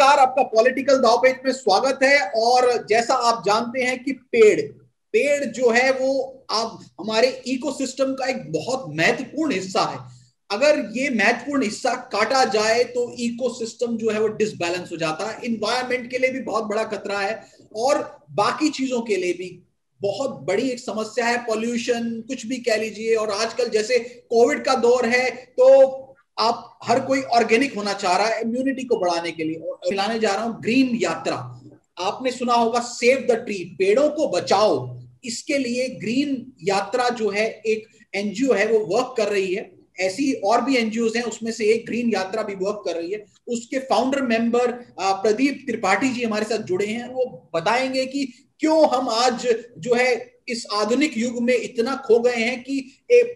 नमस्कार, आपका पॉलिटिकल दाव पेच में स्वागत है। और जैसा आप जानते हैं कि पेड़ जो है वो अब हमारे इकोसिस्टम का एक बहुत महत्वपूर्ण हिस्सा है। अगर ये महत्वपूर्ण हिस्सा काटा जाए तो इकोसिस्टम जो है वो डिसबैलेंस हो जाता है। इन्वायरमेंट के लिए भी बहुत बड़ा खतरा है और बाकी चीजों के लिए भी बहुत बड़ी एक समस्या है। पॉल्यूशन कुछ भी कह लीजिए। और आजकल जैसे कोविड का दौर है तो आप हर कोई ऑर्गेनिक होना चाह रहा है इम्यूनिटी को बढ़ाने के लिए। और खिलाने जा रहा हूं ग्रीन यात्रा। आपने सुना होगा सेव द ट्री, पेड़ों को बचाओ। इसके लिए ग्रीन यात्रा जो है एक एनजीओ है वो वर्क कर रही है। ऐसी और भी एनजीओ हैं, उसमें से एक ग्रीन यात्रा भी वर्क कर रही है। उसके फाउंडर मेंबर प्रदीप त्रिपाठी जी हमारे साथ जुड़े हैं। वो बताएंगे कि क्यों हम आज जो है इस आधुनिक युग में इतना खो गए हैं कि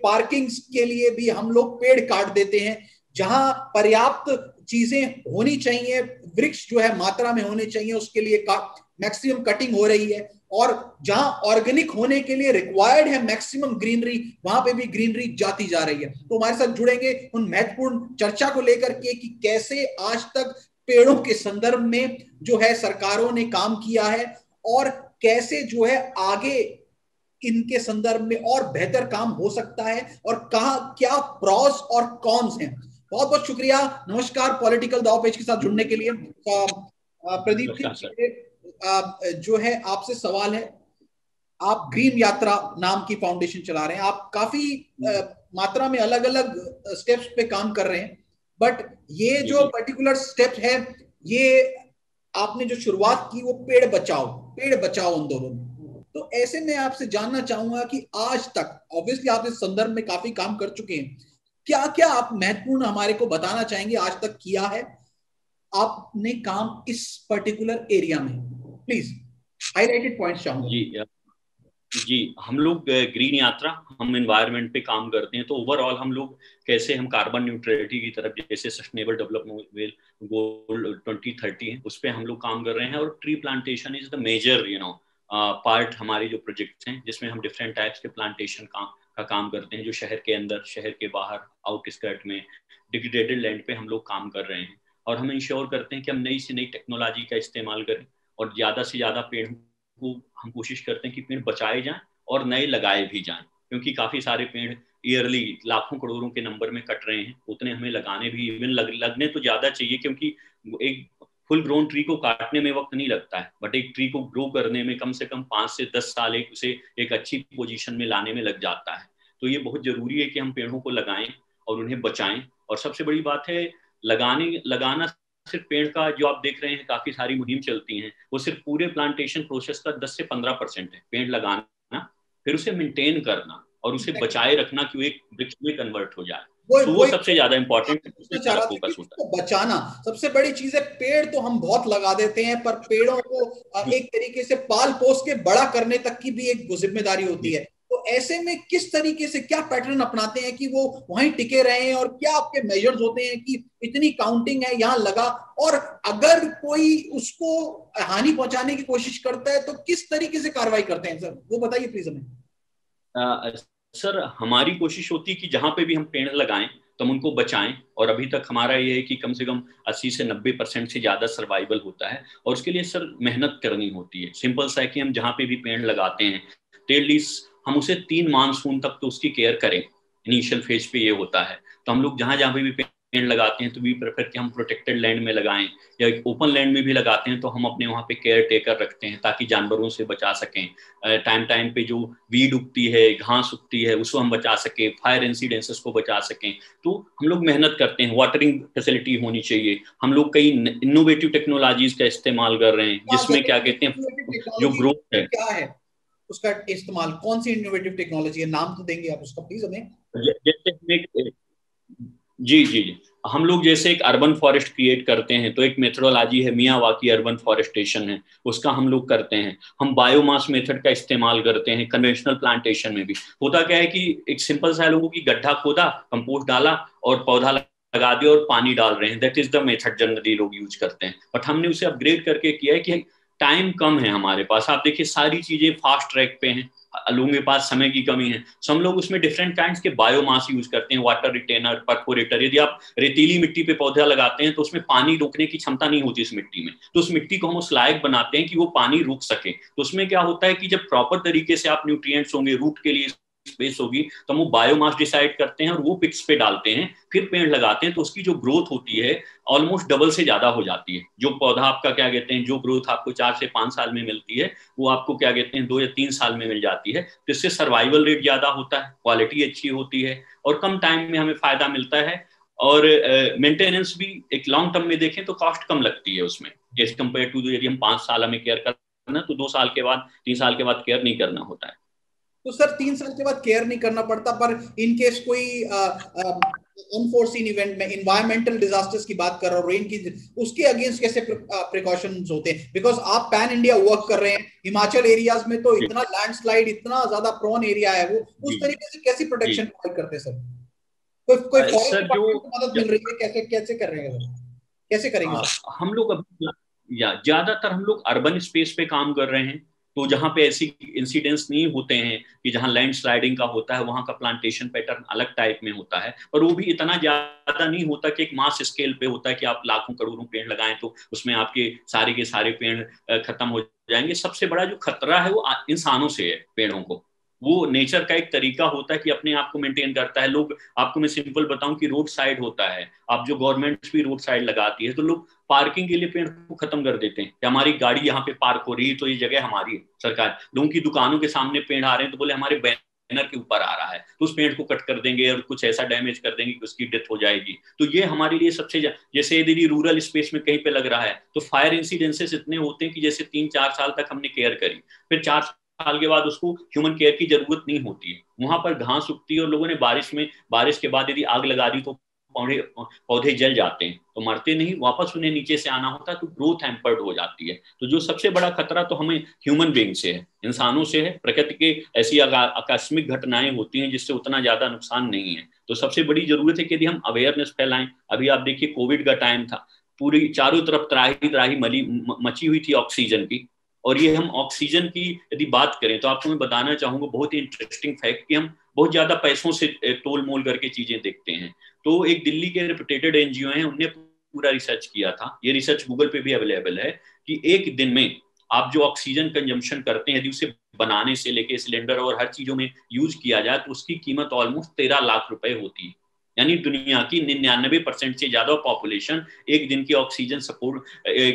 पार्किंग के लिए भी हम लोग पेड़ काट देते हैं। जहां पर्याप्त चीजें होनी चाहिए, वृक्ष जो है मात्रा में होने चाहिए, उसके लिए मैक्सिमम कटिंग हो रही है। और जहां ऑर्गेनिक होने के लिए रिक्वायर्ड है मैक्सिमम ग्रीनरी, वहां पे भी ग्रीनरी जाती जा रही है। तो हमारे साथ जुड़ेंगे उन महत्वपूर्ण चर्चा को लेकर के कि कैसे आज तक पेड़ों के संदर्भ में जो है सरकारों ने काम किया है और कैसे जो है आगे इनके संदर्भ में और बेहतर काम हो सकता है और कहा क्या प्रॉस और कॉन्स हैं। बहुत बहुत शुक्रिया। नमस्कार, पॉलिटिकल दाव पेच के साथ जुड़ने के लिए। प्रदीप जी, जो है आपसे सवाल है। आप ग्रीन यात्रा नाम की फाउंडेशन चला रहे हैं। आप काफी मात्रा में अलग अलग स्टेप्स पे काम कर रहे हैं, बट ये जो पर्टिकुलर स्टेप है, ये आपने जो शुरुआत की वो पेड़ बचाओ आंदोलन। तो ऐसे में आपसे जानना चाहूंगा कि आज तक ऑब्वियसली आप इस संदर्भ में काफी काम कर चुके हैं, क्या क्या आप महत्वपूर्ण हमारे को बताना चाहेंगे आज तक किया है आपने काम इस पर्टिकुलर एरिया में? प्लीज हाईलाइटेड पॉइंट्स चाहूंगा। जी, हम लोग ग्रीन यात्रा, हम एनवायरनमेंट पे काम करते हैं। तो ओवरऑल हम लोग कैसे हम कार्बन न्यूट्रलिटी की तरफ, जैसे सस्टेनेबल डेवलपमेंट गोल 2030 है, उस पर हम लोग काम कर रहे हैं। और tree plantation is the major part हमारे जो प्रोजेक्ट्स हैं, जिसमें हम डिफरेंट टाइप्स के प्लांटेशन का काम करते हैं, जो शहर के अंदर, शहर के बाहर, आउटस्कर्ट में, डिग्रेडेड लैंड पे हम लोग काम कर रहे हैं। और हम इंश्योर करते हैं कि हम नई से नई टेक्नोलॉजी का इस्तेमाल करें और ज़्यादा से ज़्यादा पेड़ को हम कोशिश करते हैं कि पेड़ बचाए जाएं और नए लगाए भी जाएं, क्योंकि काफ़ी सारे पेड़ ईयरली लाखों करोड़ों के नंबर में कट रहे हैं। उतने हमें लगाने भी, इवन लगने तो ज़्यादा चाहिए, क्योंकि एक फुल ग्रोन ट्री को काटने में वक्त नहीं लगता है, बट एक ट्री को ग्रो करने में कम से कम 5 से 10 साल उसे एक अच्छी पोजीशन में लाने में लग जाता है। तो ये बहुत ज़रूरी है कि हम पेड़ों को लगाएं और उन्हें बचाएं। और सबसे बड़ी बात है, लगाना सिर्फ पेड़ का, जो आप देख रहे हैं काफी सारी मुहिम चलती हैं, वो सिर्फ पूरे प्लांटेशन प्रोसेस का 10 से 15% है। पेड़ लगाना, फिर उसे मेंटेन करना और उसे बचाए रखना कि वो एक वृक्ष में कन्वर्ट हो जाए। तो वो सबसे ज्यादा इंपॉर्टेंट फोकस होता है। बचाना सबसे बड़ी चीज है। पेड़ तो हम बहुत लगा देते हैं, पर पेड़ों को एक तरीके से पाल पोस के बड़ा करने तक की भी एक जिम्मेदारी होती है। तो ऐसे में किस तरीके से क्या पैटर्न अपनाते हैं कि वो वहीं टिके रहे हैं, और क्या आपके मेजर्स होते हैं कि इतनी काउंटिंग है यहाँ लगा, और अगर कोई उसको हानि पहुंचाने की कोशिश करता है तो किस तरीके से कार्रवाई करते हैं? सर वो बताइए प्लीज हमें। सर, हमारी कोशिश होती है कि जहां पे भी हम पेड़ लगाएं तो हम उनको बचाएं। और अभी तक हमारा ये है कि कम से कम 80 से 90% से ज़्यादा सर्वाइवल होता है। और उसके लिए सर मेहनत करनी होती है। सिंपल सा है कि हम जहाँ पे भी पेड़ लगाते हैं तो एटलीस्ट हम उसे 3 मानसून तक तो उसकी केयर करें। इनिशियल फेज पे ये होता है। तो हम लोग जहाँ जहाँ पे भी पेड़ लगाते हैं तो वी प्रेफर कि हम प्रोटेक्टेड लैंड में लगाएं, या ओपन लैंड में भी लगाते हैं तो हम अपने वहाँ पे केयर टेकर रखते हैं ताकि जानवरों से बचा सकें। टाइम टाइम पे जो वीड उगती है, घास उगती है, उसको हम बचा सकें, फायर इंसिडेंसेस को बचा सकें। तो हम लोग मेहनत करते हैं। वाटरिंग फैसिलिटी होनी चाहिए। हम लोग कई इनोवेटिव टेक्नोलॉजीज का इस्तेमाल कर रहे हैं, जिसमें क्या कहते हैं, जो ग्रोथ है, क्या है उसका इस्तेमाल, कौन सी इनोवेटिव टेक्नोलॉजी है? नाम तो देंगे आप उसका प्लीज हमें। जैसे जी जी जी, हम लोग जैसे एक अर्बन फॉरेस्ट क्रिएट करते हैं तो एक मेथोडोलॉजी है, मियावाकी अर्बन फॉरेस्टेशन है, उसका हम लोग करते हैं। हम बायोमास मेथड का इस्तेमाल करते हैं। कन्वेंशनल प्लांटेशन में भी होता क्या है कि एक सिंपल सा लोगों की गड्ढा खोदा, कंपोस्ट डाला और पौधा लगा दिया और पानी डाल रहे हैं। That is the method generally लोग यूज करते हैं। बट हमने उसे अपग्रेड करके किया है कि टाइम कम है हमारे पास। आप देखिए सारी चीजें फास्ट ट्रैक पे हैं, लोगों के पास समय की कमी है, सो हम लोग उसमें डिफरेंट काइंड्स के बायोमास यूज करते हैं, वाटर रिटेनर, परफोरेटर। यदि आप रेतीली मिट्टी पे पौधा लगाते हैं तो उसमें पानी रोकने की क्षमता नहीं होती इस मिट्टी में, तो उस मिट्टी को हम उस लायक बनाते हैं कि वो पानी रुक सके। तो उसमें क्या होता है कि जब प्रॉपर तरीके से आप न्यूट्रिएंट्स होंगे, रूट के लिए स्पेस होगी, तो हम वो बायोमास डिसाइड करते हैं और वो पिट्स पे डालते हैं, फिर पेड़ लगाते हैं, तो उसकी जो ग्रोथ होती है ऑलमोस्ट डबल से ज्यादा हो जाती है। जो पौधा आपका क्या कहते हैं, जो ग्रोथ आपको 4 से 5 साल में मिलती है, वो आपको क्या कहते हैं 2 या 3 साल में मिल जाती है। तो इससे सर्वाइवल रेट ज्यादा होता है, क्वालिटी अच्छी होती है और कम टाइम में हमें फायदा मिलता है। और मेंटेनेंस भी एक लॉन्ग टर्म में देखें तो कॉस्ट कम लगती है उसमें, एज कम्पेयर टू यदि हम 5 साल हमें केयर करना, तो 2 साल के बाद 3 साल के बाद केयर नहीं करना होता है। तो सर 3 साल के बाद केयर नहीं करना पड़ता, पर इन केस कोई अनफोर्सीन इवेंट में इन्वायरमेंटल डिजास्टर्स की बात कर रहा हूँ, रेन की, उसके अगेंस्ट कैसे प्रिकॉशंस होते हैं? बिकॉज आप पैन इंडिया वर्क कर रहे हैं, हिमाचल एरियाज में तो इतना लैंडस्लाइड, इतना ज्यादा प्रोन एरिया है, वो उस तरीके से कैसी प्रोटेक्शन प्रोवाइड करते हैं सर? कोई फॉरेस्ट सर जो डिपार्टमेंट की मदद मिल रही है? कैसे कैसे कर रहे हैं सर, कैसे करेंगे सर? हम लोग अभी या ज्यादातर हम लोग अर्बन स्पेस पे काम कर रहे हैं, तो जहां पे ऐसी इंसिडेंट्स नहीं होते हैं कि जहां लैंड स्लाइडिंग का होता है, वहां का प्लांटेशन पैटर्न अलग टाइप में होता है, और वो भी इतना ज्यादा नहीं होता कि एक मास स्केल पे होता है कि आप लाखों करोड़ों पेड़ लगाएं तो उसमें आपके सारे के सारे पेड़ खत्म हो जाएंगे। सबसे बड़ा जो खतरा है वो इंसानों से है। पेड़ों को वो नेचर का एक तरीका होता है कि अपने आप को मेंटेन करता है। लोग, आपको मैं सिंपल बताऊं कि रोड साइड होता है, आप जो गवर्नमेंट भी रोड साइड लगाती है, तो लोग पार्किंग के लिए पेड़ को खत्म कर देते हैं कि हमारी गाड़ी यहाँ पे पार्क हो रही है तो ये जगह हमारी है। सरकार, लोगों की दुकानों के सामने पेड़ आ रहे हैं तो बोले हमारे बैनर के ऊपर आ रहा है, तो उस पेड़ को कट कर देंगे और कुछ ऐसा डैमेज कर देंगे कि उसकी डेथ हो जाएगी। तो ये हमारे लिए सबसे जैसे यदि रूरल स्पेस में कहीं पे लग रहा है तो फायर इंसिडेंसेस इतने होते हैं कि जैसे 3-4 साल तक हमने केयर करी, फिर 4 साल के बाद उसको ह्यूमन केयर की जरूरत नहीं होती है, वहां पर घास उगती है और लोगों ने बारिश के बाद यदि आग लगा दी तो पौधे जल जाते हैं, तो मरते नहीं, वापस उन्हें नीचे से आना होता है, तो ग्रोथ हैम्पर्ड हो जाती है। तो जो सबसे बड़ा खतरा तो हमें ह्यूमन बीइंग से है, इंसानों से है। प्रकृति के ऐसी आकस्मिक घटनाएं होती हैं जिससे उतना ज्यादा नुकसान नहीं है। तो सबसे बड़ी जरूरत है कि यदि हम अवेयरनेस फैलाएं। अभी आप देखिए कोविड का टाइम था, पूरी चारों तरफ त्राही त्राही मची हुई थी ऑक्सीजन की, और ये हम ऑक्सीजन की यदि बात करें तो आपको मैं बताना चाहूंगा बहुत ही इंटरेस्टिंग फैक्ट कि हम बहुत ज्यादा पैसों से तोल मोल करके चीजें देखते हैं। तो एक दिल्ली के रेपुटेटेड एनजीओ हैं, उनने पूरा रिसर्च किया था, ये रिसर्च गूगल पे भी अवेलेबल है, कि एक दिन में आप जो ऑक्सीजन कंजम्पशन करते हैं यदि उसे बनाने से लेके सिलेंडर और हर चीजों में यूज किया जाए तो उसकी कीमत ऑलमोस्ट 13 लाख रुपए होती है। यानी दुनिया की 99% से ज्यादा पॉपुलेशन एक दिन की ऑक्सीजन सपोर्ट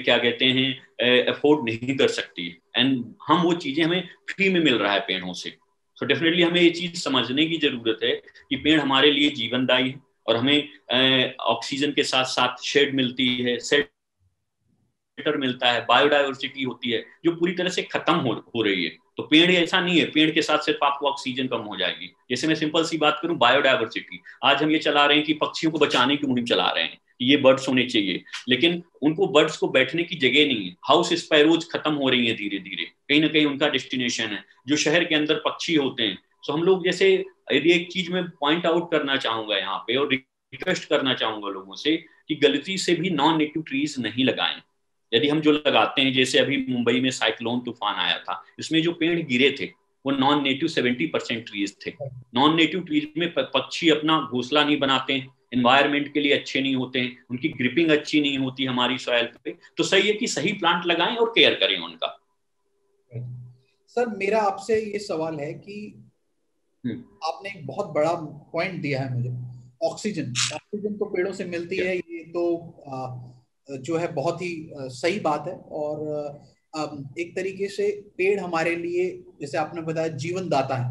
क्या कहते हैं अफोर्ड नहीं कर सकती। एंड हम वो चीजें हमें फ्री में मिल रहा है पेड़ों से। तो डेफिनेटली हमें ये चीज समझने की जरूरत है कि पेड़ हमारे लिए जीवनदायी है, और हमें ऑक्सीजन के साथ साथ शेड मिलती है, शेल्टर मिलता है, बायोडाइवर्सिटी होती है जो पूरी तरह से खत्म हो रही है। तो पेड़ ऐसा नहीं है पेड़ के साथ सिर्फ आपको ऑक्सीजन कम हो जाएगी। जैसे मैं सिंपल सी बात करूं, बायोडाइवर्सिटी, आज हम ये चला रहे हैं कि पक्षियों को बचाने की मुहिम चला रहे हैं, ये बर्ड्स होने चाहिए, लेकिन उनको बर्ड्स को बैठने की जगह नहीं है। हाउस स्पैरोज खत्म हो रही है धीरे धीरे, कहीं ना कहीं उनका डेस्टिनेशन है जो शहर के अंदर पक्षी होते हैं। तो हम लोग जैसे, यदि एक चीज मैं पॉइंट आउट करना चाहूंगा यहाँ पे और रिक्वेस्ट करना चाहूंगा लोगों से कि गलती से भी नॉन नेटिव ट्रीज नहीं लगाएं। यदि हम जो लगाते हैं, जैसे अभी मुंबई में साइक्लोन तूफान आया था, इसमें जो पेड़ गिरे थे वो नॉन नेटिव 70% ट्रीज थे। नॉन नेटिव ट्रीज में पक्षी अपना घोंसला नहीं बनाते हैं, एनवायरमेंट के लिए अच्छे नहीं होते हैं, उनकी ग्रिपिंग अच्छी नहीं होती हमारी सॉइल पे। तो सही है कि सही प्लांट लगाएं और केयर करें उनका। सर मेरा आपसे ये सवाल है कि आपने एक बहुत बड़ा पॉइंट दिया है मुझे, ऑक्सीजन। ऑक्सीजन तो पेड़ों से मिलती है, ये तो जो है बहुत ही सही बात है। और एक तरीके से पेड़ हमारे लिए, जैसे आपने बताया, जीवन दाता है,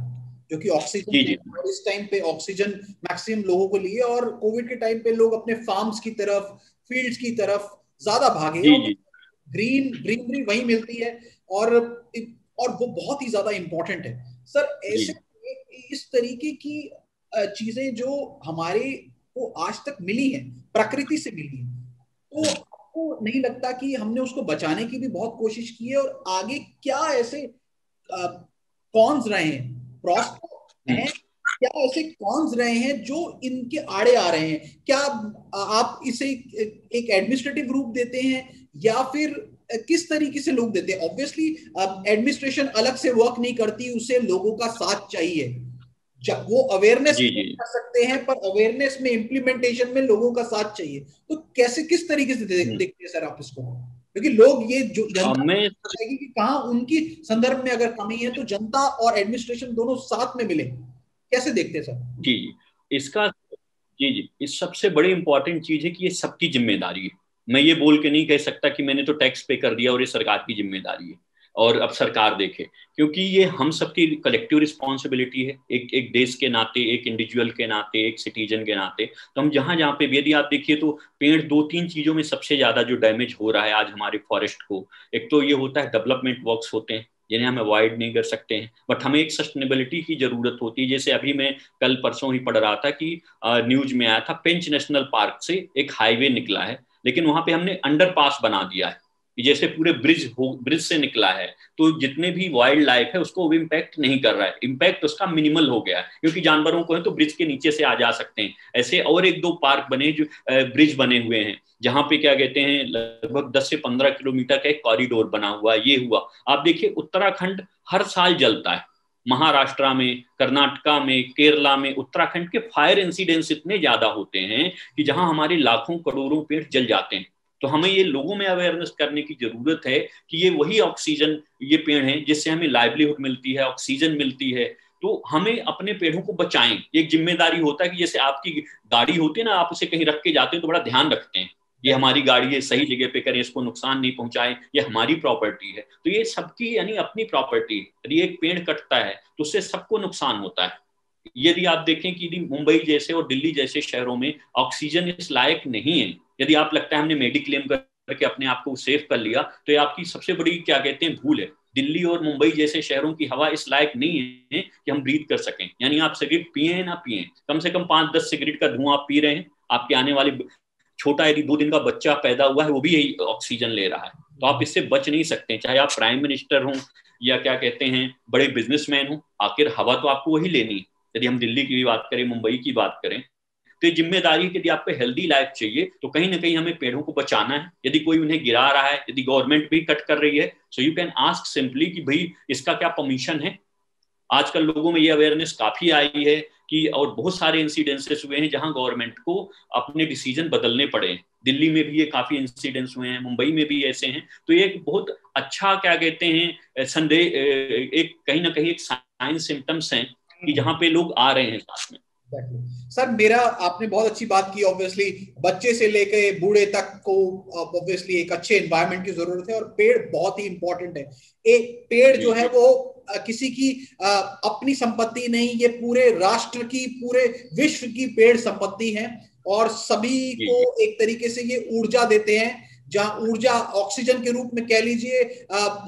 जो कि ऑक्सीजन, और इस टाइम पे ऑक्सीजन मैक्सिमम लोगों को लिए, और कोविड के टाइम पे लोग अपने फार्म्स की तरफ, फील्ड्स की तरफ ज्यादा भागे, और ग्रीनरी वहीं मिलती है, और वो बहुत ही ज्यादा इंपॉर्टेंट है। सर ऐसे इस तरीके की चीजें जो हमारे को आज तक मिली हैं, प्रकृति से मिली हैं, तो आपको नहीं लगता कि हमने उसको बचाने की भी बहुत कोशिश की है? और आगे क्या ऐसे कॉन्स रहे हैं, प्रॉस हैं, क्या ऐसे कॉन्स रहे हैं जो इनके आड़े आ रहे हैं? क्या आप इसे एक एडमिनिस्ट्रेटिव रूप देते हैं, या फिर किस तरीके से लोग देते हैं? ऑब्वियसली एडमिनिस्ट्रेशन अलग से वर्क नहीं करती, उसे लोगों का साथ चाहिए। जब वो अवेयरनेस जी जी कर सकते हैं, पर अवेयरनेस में इम्प्लीमेंटेशन में लोगों का साथ चाहिए। तो कैसे, किस तरीके से देखते हैं सर आप इसको? क्योंकि लोग ये जो जनता मैं बताएगी कि कहाँ उनकी संदर्भ में अगर कमी है, तो जनता और एडमिनिस्ट्रेशन दोनों साथ में मिले, कैसे देखते हैं सर? जी जी इसका जी जी इस सबसे बड़ी इंपॉर्टेंट चीज है कि ये सबकी जिम्मेदारी है। मैं ये बोल के नहीं कह सकता कि मैंने तो टैक्स पे कर दिया और ये सरकार की जिम्मेदारी है और अब सरकार देखे, क्योंकि ये हम सबकी कलेक्टिव रिस्पॉन्सिबिलिटी है, एक एक देश के नाते, एक इंडिविजुअल के नाते, एक सिटीजन के नाते। तो हम जहां जहां पे भी, यदि आप देखिए तो पेड़ दो तीन चीजों में सबसे ज्यादा जो डैमेज हो रहा है आज हमारे फॉरेस्ट को, एक तो ये होता है डेवलपमेंट वर्क्स होते हैं जिन्हें हम अवॉइड नहीं कर सकते हैं, बट हमें एक सस्टेनेबिलिटी की जरूरत होती है। जैसे अभी मैं कल परसों ही पढ़ रहा था कि न्यूज में आया था, पेंच नेशनल पार्क से एक हाईवे निकला है, लेकिन वहां पे हमने अंडरपास बना दिया है कि जैसे पूरे ब्रिज से निकला है, तो जितने भी वाइल्ड लाइफ है उसको वो इम्पैक्ट नहीं कर रहा है, इम्पैक्ट उसका मिनिमल हो गया है, क्योंकि जानवरों को है तो ब्रिज के नीचे से आ जा सकते हैं। ऐसे और एक दो पार्क बने जो ब्रिज बने हुए हैं, जहां पे क्या कहते हैं लगभग 10 से 15 किलोमीटर का एक कॉरिडोर बना हुआ, ये हुआ। आप देखिए उत्तराखंड हर साल जलता है, महाराष्ट्र में, कर्नाटका में, केरला में, उत्तराखंड के फायर इंसिडेंट्स इतने ज्यादा होते हैं कि जहां हमारे लाखों करोड़ों पेड़ जल जाते हैं। तो हमें ये लोगों में अवेयरनेस करने की जरूरत है कि ये वही ऑक्सीजन, ये पेड़ हैं जिससे हमें लाइवलीहुड मिलती है, ऑक्सीजन मिलती है। तो हमें अपने पेड़ों को बचाएं, एक जिम्मेदारी होता है कि जैसे आपकी गाड़ी होती है ना, आप उसे कहीं रख के जाते हैं तो बड़ा ध्यान रखते हैं, ये हमारी गाड़ी है, सही जगह पे करें, इसको नुकसान नहीं पहुंचाए, ये हमारी प्रॉपर्टी है। तो ये सबकी यानी अपनी प्रॉपर्टी, यदि एक पेड़ कटता है तो उससे सबको नुकसान होता है। यदि आप देखें कि यदि मुंबई जैसे और दिल्ली जैसे शहरों में ऑक्सीजन इस लायक नहीं है, यदि आप लगता है हमने मेडिक्लेम करके अपने आप को सेव कर लिया, तो ये आपकी सबसे बड़ी क्या कहते हैं भूल है। दिल्ली और मुंबई जैसे शहरों की हवा इस लायक नहीं है कि हम ब्रीथ कर सकें। यानी आप सिगरेट पिए ना पिए, कम से कम 5-10 सिगरेट का धुआं आप पी रहे हैं, आपके आने वाले छोटा यदि 2 दिन का बच्चा पैदा हुआ है वो भी यही ऑक्सीजन ले रहा है। तो आप इससे बच नहीं सकते, चाहे आप प्राइम मिनिस्टर हों या क्या कहते हैं बड़े बिजनेसमैन हों, आखिर हवा तो आपको वही लेनी है। यदि हम दिल्ली की भी बात करें, मुंबई की बात करें, तो जिम्मेदारी यदि आपको हेल्दी लाइफ चाहिए तो कहीं ना कहीं हमें पेड़ों को बचाना है। यदि कोई उन्हें गिरा रहा है, यदि गवर्नमेंट भी कट कर रही है, so you can ask simply कि भाई इसका क्या परमिशन है। आजकल लोगों में ये अवेयरनेस काफी आई है कि, और बहुत सारे इंसिडेंसेस हुए हैं जहां गवर्नमेंट को अपने डिसीजन बदलने पड़े। दिल्ली में भी ये काफी इंसिडेंट्स हुए हैं, मुंबई में भी ऐसे हैं। तो ये एक बहुत अच्छा क्या कहते हैं संदेह, एक कहीं ना कहीं एक साइन सिम्टम्स हैं कि जहां पे लोग आ रहे हैं साथ में। सर मेरा, आपने बहुत अच्छी बात की। ऑब्वियसली बच्चे से लेके बूढ़े तक को ऑब्वियसली एक अच्छे एनवायरनमेंट की जरूरत है, और पेड़ बहुत ही इंपॉर्टेंट है। एक पेड़ जो है वो किसी की अपनी संपत्ति नहीं, ये पूरे राष्ट्र की, पूरे विश्व की पेड़ संपत्ति है। और सभी को एक तरीके से ये ऊर्जा देते हैं, जहां ऊर्जा ऑक्सीजन के रूप में कह लीजिए,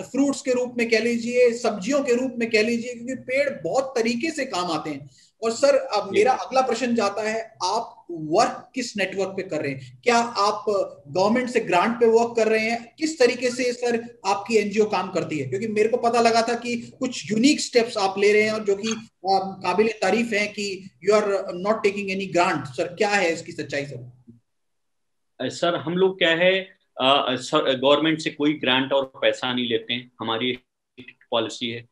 फ्रूट्स के रूप में कह लीजिए, सब्जियों के रूप में कह लीजिए, क्योंकि पेड़ बहुत तरीके से काम आते हैं। और सर अब मेरा अगला प्रश्न जाता है, आप वर्क किस नेटवर्क पे कर रहे हैं? क्या आप गवर्नमेंट से ग्रांट पे वर्क कर रहे हैं? किस तरीके से सर आपकी एनजीओ काम करती है? क्योंकि मेरे को पता लगा था कि कुछ यूनिक स्टेप्स आप ले रहे हैं, और जो कि काबिल तारीफ है कि you are not taking any grant. Sir क्या है इसकी सच्चाई सर? सर हम लोग क्या है, गवर्नमेंट से कोई ग्रांट और पैसा नहीं लेते हैं, हमारी पॉलिसी है।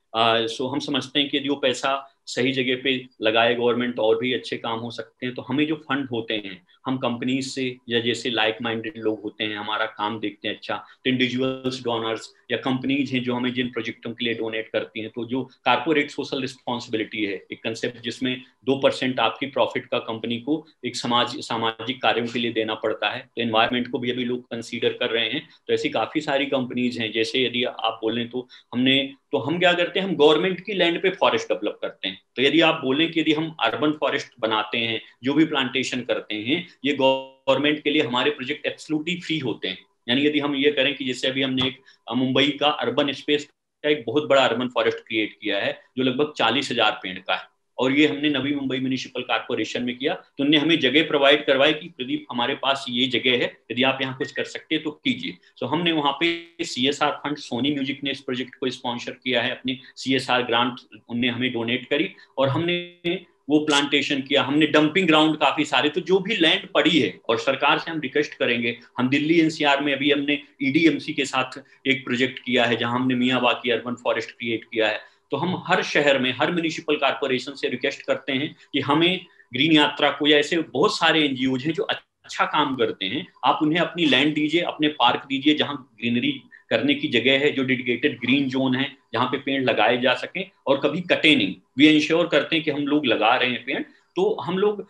सो हम समझते हैं कि यदि वो पैसा सही जगह पे लगाए गवर्नमेंट, और भी अच्छे काम हो सकते हैं। तो हमें जो फंड होते हैं, हम कंपनीज से या जैसे लाइक माइंडेड लोग होते हैं, हमारा काम देखते हैं अच्छा, तो इंडिविजुअल्स डोनर्स या कंपनीज हैं जो हमें जिन प्रोजेक्टों के लिए डोनेट करती हैं, तो जो कारपोरेट सोशल रिस्पॉन्सिबिलिटी है, एक कंसेप्ट जिसमें 2% आपकी प्रॉफिट का कंपनी को एक सामाजिक कार्यों के लिए देना पड़ता है। तो एनवायरमेंट को भी अभी लोग कंसीडर कर रहे हैं। तो ऐसी काफी सारी कंपनीज हैं, जैसे यदि आप बोलें तो हम क्या करते हैं, हम गवर्नमेंट की लैंड पे फॉरेस्ट डेवलप करते हैं। तो यदि आप बोलें कि यदि हम अर्बन फॉरेस्ट बनाते हैं, जो भी प्लांटेशन करते हैं, ये गवर्नमेंट के लिए हमारे प्रोजेक्ट एब्सोल्युटली फ्री होते हैं। यानी यदि हम ये करें कि जैसे अभी हमने एक मुंबई का अर्बन स्पेस का एक बहुत बड़ा अर्बन फॉरेस्ट क्रिएट किया है, जो लगभग 40,000 पेड़ का है, और ये हमने नवी मुंबई म्युनिसिपल कॉर्पोरेशन में किया। तो उन्होंने हमें जगह प्रोवाइड करवाई कि प्रदीप हमारे पास ये जगह है, यदि आप यहाँ कुछ कर सकते हैं तो कीजिए। तो हमने वहाँ पे CSR फंड, सोनी म्यूजिक ने इस प्रोजेक्ट को स्पॉन्सर किया है, अपनी CSR ग्रांट उनने हमें डोनेट करी, और हमने वो प्लांटेशन किया हमने, डंपिंग ग्राउंड काफी सारे, तो जो भी लैंड पड़ी है, और सरकार से हम रिक्वेस्ट करेंगे, हम दिल्ली एनसीआर में अभी हमने ईडीएमसी के साथ एक प्रोजेक्ट किया है जहां हमने मियावाकी अर्बन फॉरेस्ट क्रिएट किया है, तो हम हर शहर में हर म्युनिसिपल कॉर्पोरेशन से रिक्वेस्ट करते हैं कि हमें ग्रीन यात्रा को, या ऐसे बहुत सारे एनजीओ हैं जो अच्छा काम करते हैं, आप उन्हें अपनी लैंड दीजिए, अपने पार्क दीजिए जहां ग्रीनरी करने की जगह है, जो डेडिकेटेड ग्रीन जोन है जहां पे पेड़ लगाए जा सकें और कभी कटे नहीं। वी इंश्योर करते हैं कि हम लोग लगा रहे हैं पेड़, तो हम लोग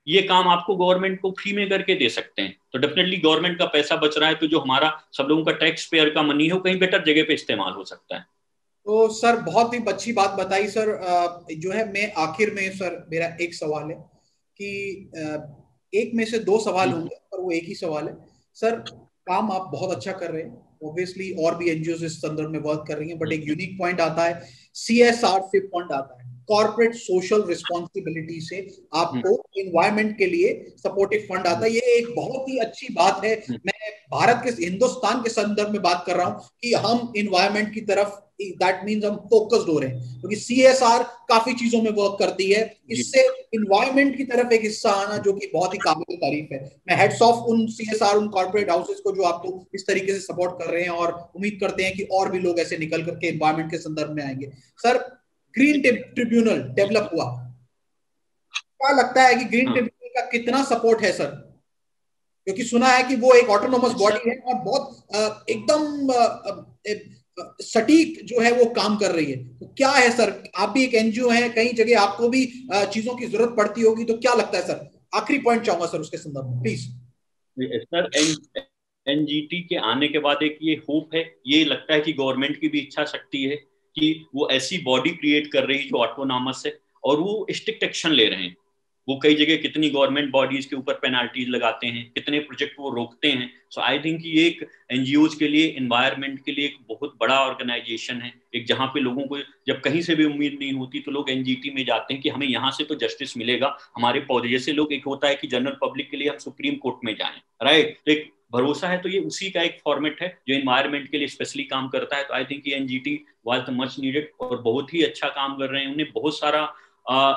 ये काम आपको गवर्नमेंट को फ्री में करके दे सकते हैं, तो डेफिनेटली गवर्नमेंट का पैसा बच रहा है, तो जो हमारा सब लोगों का टैक्स पेयर का मनी है वो कहीं बेटर जगह पे इस्तेमाल हो सकता है। तो सर बहुत ही अच्छी बात बताई सर। जो है मैं आखिर में सर मेरा एक सवाल है कि एक में से दो सवाल होंगे और वो एक ही सवाल है सर। काम आप बहुत अच्छा कर रहे हैं, ऑब्वियसली और भी एनजीओ इस संदर्भ में वर्क कर रही हैं, बट एक यूनिक पॉइंट आता है, सीएसआर से फंड आता है, कॉर्पोरेट सोशल रिस्पॉन्सिबिलिटी से आपको इन्वायरमेंट के लिए सपोर्टिव फंड आता है। ये एक बहुत ही अच्छी बात है। मैं भारत के, हिंदुस्तान के संदर्भ में बात कर रहा हूं कि हम इन्वायरमेंट की तरफ, दैट मीन्स हम फोकस्ड हो रहे हैं, क्योंकि सीएसआर काफी चीजों में वर्क करती है, इससे इन्वायरमेंट की तरफ एक हिस्सा आना जो कि बहुत ही काबिल तारीफ है। मैं हेड्स ऑफ उन सीएसआर, उन कॉर्पोरेट हाउसेस को जो आपको इस तरीके से सपोर्ट कर रहे हैं, और उम्मीद करते हैं कि और भी लोग ऐसे निकल करके इन्वायरमेंट के संदर्भ में आएंगे। सर ग्रीन ट्रिब्यूनल डेवलप हुआ, क्या लगता है कि ग्रीन ट्रिब्यूनल का कितना सपोर्ट है सर? क्योंकि सुना है कि वो एक ऑटोनोमस बॉडी है और बहुत एकदम सटीक जो है वो काम कर रही है, तो क्या है सर, आप भी एक एनजीओ हैं, कई जगह आपको भी चीजों की जरूरत पड़ती होगी, तो क्या लगता है सर? आखिरी पॉइंट चाहूंगा सर उसके संदर्भ में, प्लीज। सर एनजीटी के आने के बाद एक ये होप है, ये लगता है कि गवर्नमेंट की भी इच्छा शक्ति है कि वो ऐसी बॉडी क्रिएट कर रही है जो ऑटोनॉमस है, और वो स्ट्रिक्ट एक्शन ले रहे हैं। वो कई जगह कितनी गवर्नमेंट बॉडीज के ऊपर पेनाल्टीज लगाते हैं, कितने प्रोजेक्ट वो रोकते हैं। सो आई थिंक ये एक एनजीओज के लिए, एनवायरनमेंट के लिए एक बहुत बड़ा ऑर्गेनाइजेशन है, एक जहाँ पे लोगों को जब कहीं से भी उम्मीद नहीं होती तो लोग एनजीटी में जाते हैं कि हमें यहाँ से तो जस्टिस मिलेगा, हमारे पौधे जैसे लोग, एक होता है कि जनरल पब्लिक के लिए हम सुप्रीम कोर्ट में जाएं, राइट, तो एक भरोसा है, तो ये उसी का एक फॉर्मेट है जो एनवायरनमेंट के लिए स्पेशली काम करता है। तो आई थिंक ये NGT was the much needed, और बहुत ही अच्छा काम कर रहे हैं। उन्हें बहुत सारा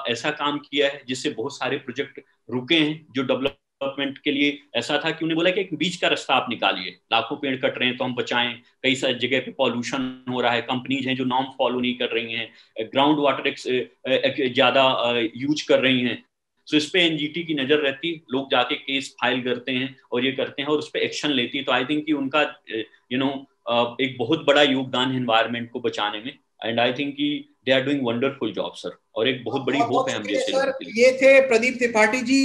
ऐसा काम किया है जिससे बहुत सारे प्रोजेक्ट रुके हैं, जो डेवलपमेंट के लिए ऐसा था कि उन्हें बोला कि एक बीच का रास्ता आप निकालिए, लाखों पेड़ कट रहे हैं तो हम बचाएं, कई सारी जगह पे पॉल्यूशन हो रहा है, कंपनीज हैं जो नॉर्म फॉलो नहीं कर रही हैं, ग्राउंड वाटर ज्यादा यूज कर रही हैं। सो इस पे एनजीटी की नजर रहती, लोग जाके केस फाइल करते हैं और ये करते हैं और उस पर एक्शन लेती है। तो आई थिंक कि उनका एक बहुत बड़ा योगदान है एनवायरनमेंट को बचाने में, एंड आई थिंक कि they are doing wonderful job sir, और एक बहुत बड़ी होप है हम जैसे लोगों के लिए। ये थे प्रदीप त्रिपाठी जी।